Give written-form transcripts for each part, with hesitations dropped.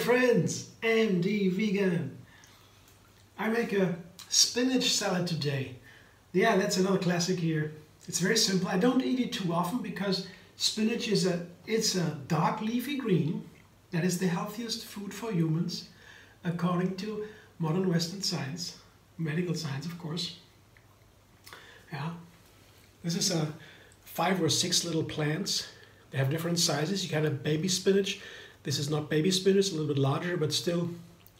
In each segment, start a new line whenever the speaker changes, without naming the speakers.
friends, MD Vegan. I make a spinach salad today. Yeah, that's another classic here. It's very simple. I don't eat it too often because spinach is a dark leafy green that is the healthiest food for humans according to modern Western science, medical science of course. Yeah, this is 5 or 6 little plants. They have different sizes. You can have baby spinach. This is not baby spinach, a little bit larger, but still,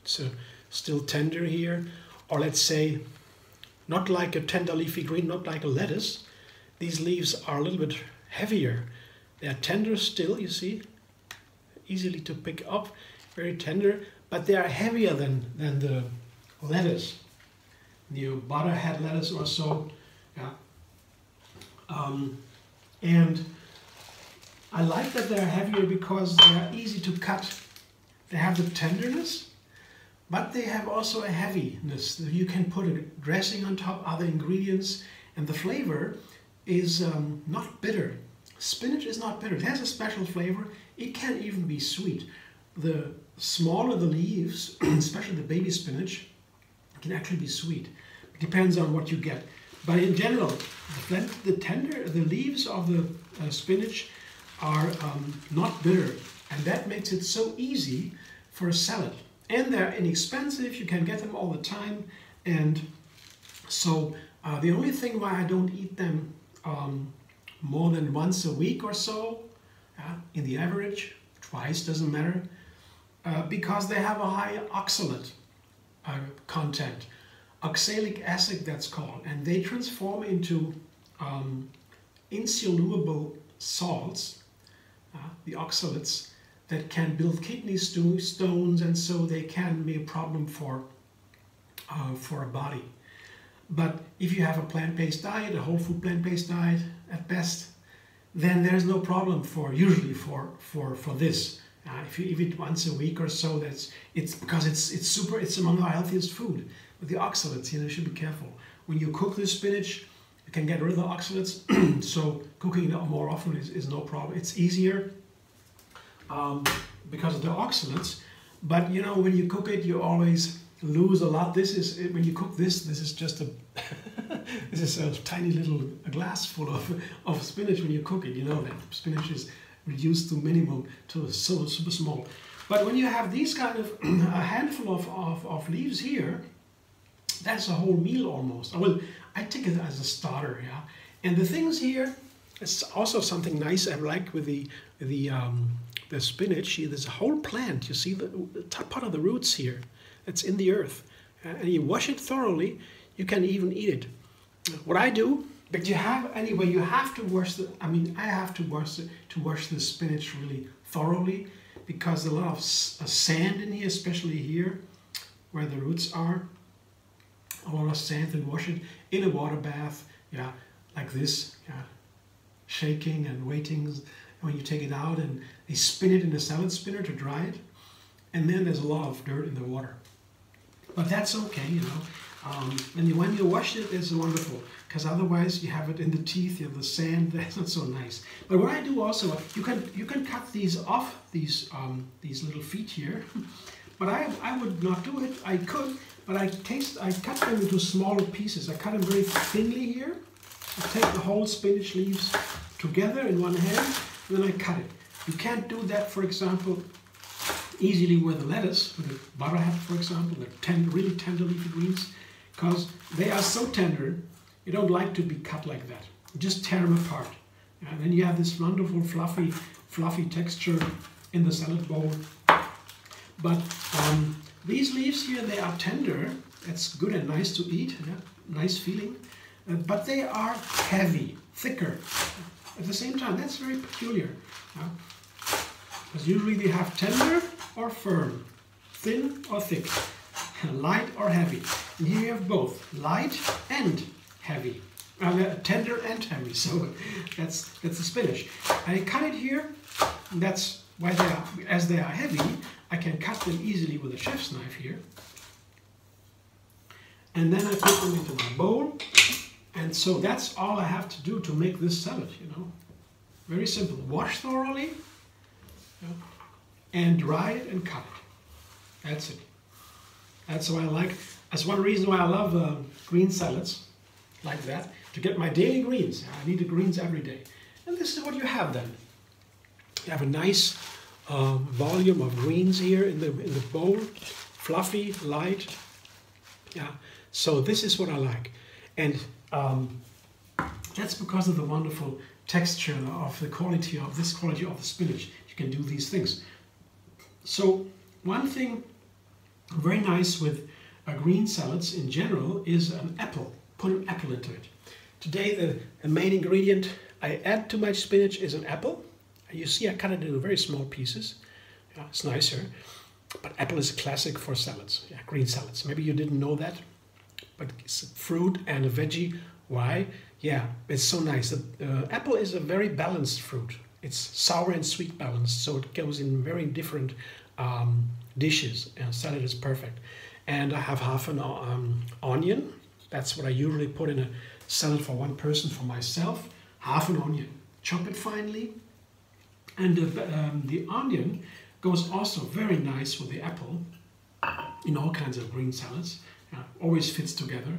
still tender here. Or let's say, not like a tender leafy green, not like a lettuce. These leaves are a little bit heavier. They are tender still, you see, easily to pick up, very tender, but they are heavier than the lettuce, the butterhead lettuce or so. Yeah. And I like that they're heavier because they're easy to cut. They have the tenderness, but they have also a heaviness. You can put a dressing on top, other ingredients, and the flavor is not bitter. Spinach is not bitter. It has a special flavor. It can even be sweet. The smaller the leaves, especially the baby spinach, can actually be sweet. It depends on what you get. But in general, the leaves of the spinach are not bitter, and that makes it so easy for a salad. And they're inexpensive, you can get them all the time, and so the only thing why I don't eat them more than once a week or so, in the average, twice doesn't matter, because they have a high oxalate content, oxalic acid that's called, and they transform into insoluble salts, the oxalates, that can build kidney stones, and so they can be a problem for a body. But if you have a plant-based diet, a whole food plant-based diet at best, then there's no problem usually for this. If you eat it once a week or so, it's because it's among our healthiest food. With the oxalates, you should be careful. When you cook the spinach, you can get rid of the oxalates, so cooking it more often is no problem. It's easier because of the oxalates, but when you cook it, you always lose a lot. When you cook this is just a this is a tiny little glass full of spinach. When you cook it, that spinach is reduced to minimum, to so super small. But when you have these kind of a handful of leaves here, that's a whole meal almost. I take it as a starter, yeah. And the things here, it's also something nice I like with the spinach. There's a whole plant. You see the top part of the roots here. It's in the earth, and you wash it thoroughly. You can even eat it. What I do, but you have to wash the. I have to wash the spinach really thoroughly because there's a lot of sand in here, especially here where the roots are. A lot of sand, and wash it in a water bath, yeah, like this, yeah, shaking and waiting. When you take it out, and they spin it in a salad spinner to dry it, and then there's a lot of dirt in the water. But that's okay, and when you wash it, it's wonderful, because otherwise you have it in the teeth, you have the sand. That's not so nice. But what I do also, you can cut these off, these little feet here. But I would not do it. I could, but I cut them into smaller pieces. I cut them very thinly here. I take the whole spinach leaves together in one hand, and then I cut it. You can't do that, for example, easily with the lettuce, with the butterhead, for example, the really tender leafy greens, because they are so tender, you don't like to be cut like that. You just tear them apart. And then you have this wonderful fluffy texture in the salad bowl. But these leaves here, they are tender. It's good and nice to eat, yeah? Nice feeling. But they are heavy, thicker. At the same time, that's very peculiar. Because usually they have tender or firm, thin or thick, light or heavy. And here you have both, light and heavy. Tender and heavy, so that's the spinach. I cut it here, and that's why as they are heavy, I can cut them easily with a chef's knife here. And then I put them into my bowl. And so that's all I have to do to make this salad, Very simple. Wash thoroughly, and dry it and cut it. That's it. That's why I like. That's one reason why I love green salads like that. To get my daily greens. I need the greens every day. And this is what you have then. You have a nice volume of greens here in the bowl, fluffy, light. Yeah. So this is what I like, and that's because of the wonderful texture of the quality of the spinach. You can do these things. So one thing very nice with green salads in general is an apple. Put an apple into it. Today the main ingredient I add to my spinach is an apple. You see I cut it into very small pieces. Yeah, it's nicer. But apple is classic for salads, yeah, green salads. Maybe you didn't know that, but it's a fruit and a veggie. Why? Yeah, it's so nice. The apple is a very balanced fruit. It's sour and sweet balanced, so it goes in very different dishes. Salad is perfect. And I have half an onion. That's what I usually put in a salad for one person, for myself. Half an onion. Chop it finely. And the onion goes also very nice with the apple in all kinds of green salads. Always fits together,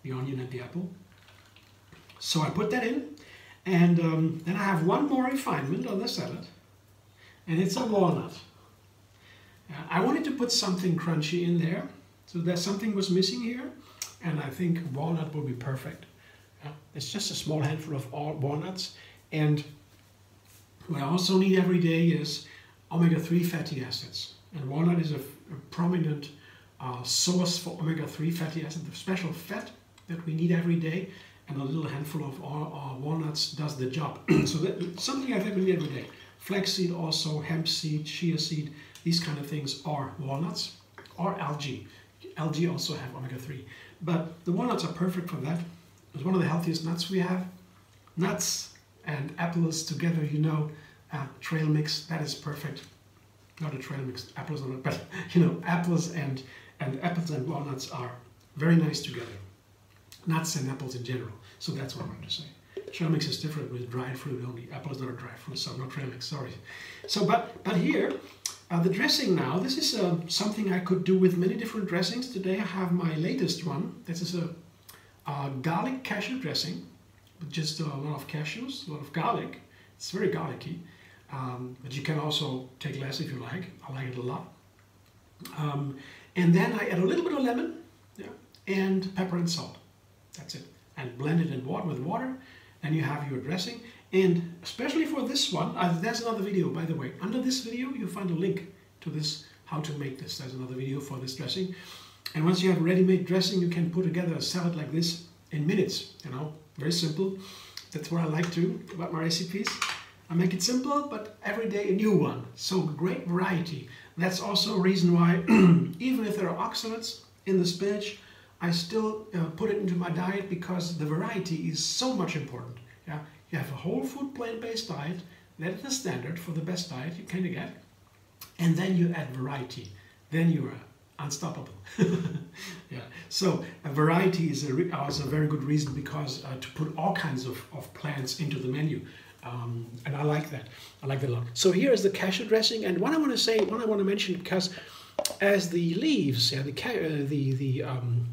the onion and the apple. So I put that in, and then I have one more refinement on the salad, and it's a walnut. I wanted to put something crunchy in there, so that something was missing here, and I think walnut will be perfect. It's just a small handful of walnuts, and what I also need every day is omega-3 fatty acids. And walnut is a prominent source for omega-3 fatty acids, the special fat that we need every day, and a little handful of walnuts does the job. So that's something I think we need every day. Flaxseed also, hemp seed, chia seed, these kind of things are walnuts, or algae. Algae also have omega-3. But the walnuts are perfect for that. It's one of the healthiest nuts we have. Nuts and apples together, you know, trail mix, that is perfect. Not a trail mix, apples are not, but you know, apples and walnuts are very nice together. Nuts and apples in general. So that's what I wanted to say. Trail mix is different with dried fruit only. Apple is not a dried fruit, so no trail mix, sorry. So, but here, the dressing now, this is something I could do with many different dressings. Today I have my latest one. This is a garlic cashew dressing. Just a lot of cashews, a lot of garlic. It's very garlicky, but you can also take less if you like. I like it a lot. And then I add a little bit of lemon, yeah, and pepper and salt. That's it. And blend it in water with water, and you have your dressing. And especially for this one, there's another video, by the way. Under this video, you'll find a link to this, how to make this. There's another video for this dressing. And once you have ready-made dressing, you can put together a salad like this in minutes, you know. Very simple. That's what I like to about my recipes. I make it simple, but every day a new one. So great variety. That's also a reason why, even if there are oxalates in the spinach, I still put it into my diet, because the variety is so much important. Yeah, you have a whole food plant-based diet. That is the standard for the best diet you can get. And then you add variety. Then you are unstoppable. Yeah. So a variety is also a very good reason, because to put all kinds of plants into the menu, and I like that. I like that a lot. So here is the cashew dressing, and what I want to mention, because as the leaves, yeah, the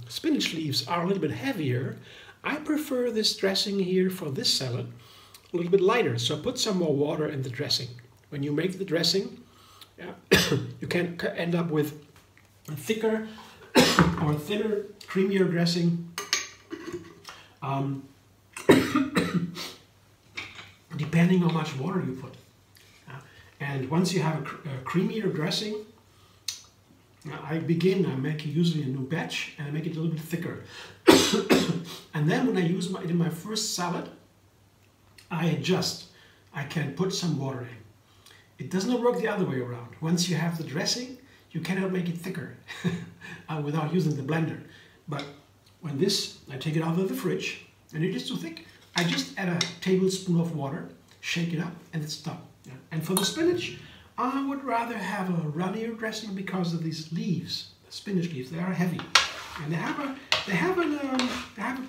spinach leaves are a little bit heavier, I prefer this dressing here for this salad a little bit lighter. So put some more water in the dressing. When you make the dressing, yeah, you can end up with a thicker or thinner, creamier dressing, depending on how much water you put. And once you have a creamier dressing, I make usually a new batch, and I make it a little bit thicker. And then when I use it in my first salad, I adjust. I can put some water in. It does not work the other way around. Once you have the dressing, you cannot make it thicker without using the blender. But when I take it out of the fridge, and it is too thick, I just add a tablespoon of water, shake it up, and it's done. Yeah. And for the spinach, I would rather have a runnier dressing, because of these leaves, the spinach leaves. They are heavy, and they have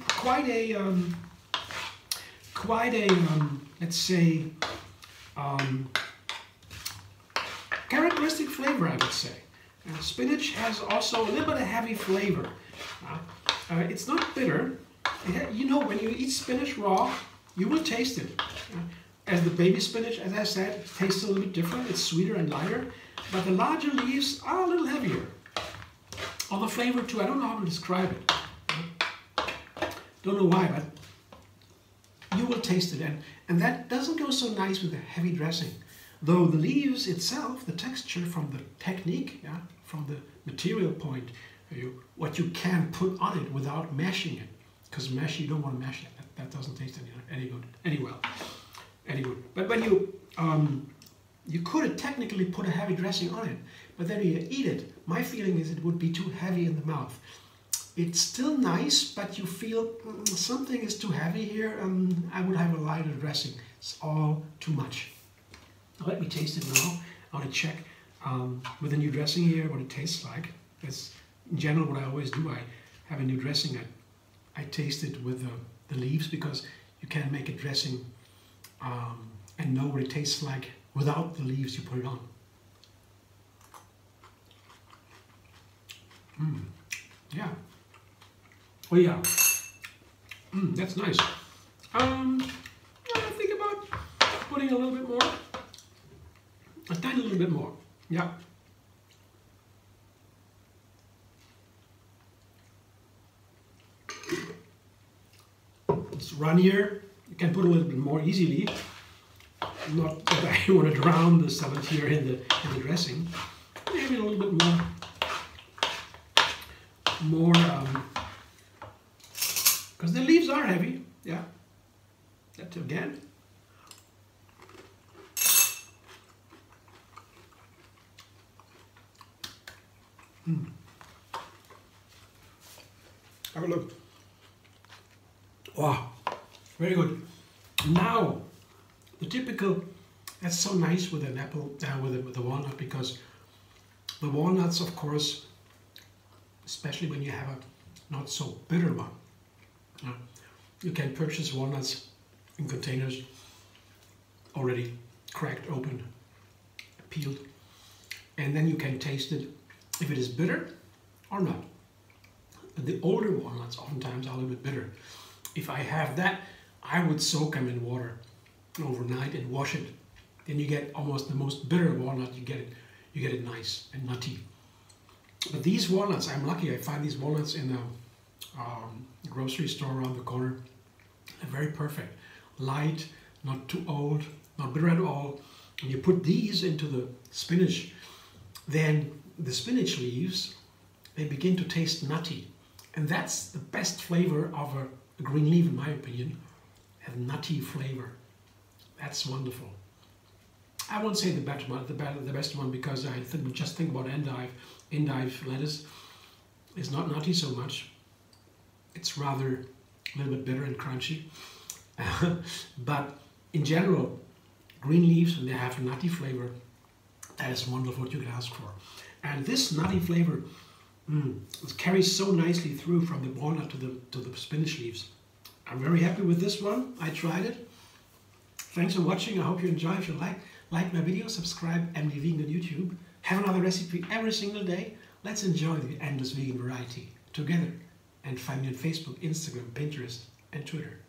quite a let's say characteristic flavor, I would say. Spinach has also a little bit of heavy flavor. It's not bitter. You know, when you eat spinach raw, you will taste it. As the baby spinach, as I said, tastes a little bit different. It's sweeter and lighter, but the larger leaves are a little heavier. On the flavor too, I don't know how to describe it. Don't know why, but you will taste it. And that doesn't go so nice with a heavy dressing. Though the leaves itself, the texture from the technique, from the material point, what you can put on it without mashing it. Because mash, you don't want to mash it. That doesn't taste any good. Any good. But when you could technically put a heavy dressing on it, but then you eat it, my feeling is it would be too heavy in the mouth. It's still nice, but you feel something is too heavy here. I would have a lighter dressing. It's all too much. Let me taste it now. I want to check with a new dressing here what it tastes like. That's in general what I always do. I have a new dressing. I taste it with the leaves, because you can't make a dressing and know what it tastes like without the leaves you put it on. Yeah. Oh yeah. That's nice. I think about putting a little bit more. A tiny little bit more. Yeah. It's runnier. You can put a little bit more easily. Not that I want to drown the salad here in the dressing. Maybe a little bit more. Because the leaves are heavy. Yeah. That again. Have a look. Wow, very good. Now, the typical, that's so nice with an apple, with the walnut, because the walnuts, of course, especially when you have a not so bitter one, you can purchase walnuts in containers already cracked open, peeled, and then you can taste it if it is bitter or not. The older walnuts oftentimes are a little bit bitter. If I have that, I would soak them in water overnight and wash it. Then you get almost the most bitter walnut. You get it nice and nutty. But these walnuts, I'm lucky. I find these walnuts in a grocery store around the corner. They're very perfect. Light, not too old, not bitter at all. When you put these into the spinach, then the spinach leaves, they begin to taste nutty. And that's the best flavor of a green leaf, in my opinion. Have nutty flavor. That's wonderful. I won't say the best one, because I just think about endive. Endive lettuce is not nutty so much. It's rather a little bit bitter and crunchy. But in general, green leaves, when they have nutty flavor, that is wonderful, what you can ask for. And this nutty flavor it carries so nicely through from the walnut to the spinach leaves. I'm very happy with this one. I tried it. Thanks for watching. I hope you enjoy. If you like my video, subscribe, MD Vegan on YouTube. Have another recipe every single day. Let's enjoy the endless vegan variety together. And find me on Facebook, Instagram, Pinterest, and Twitter.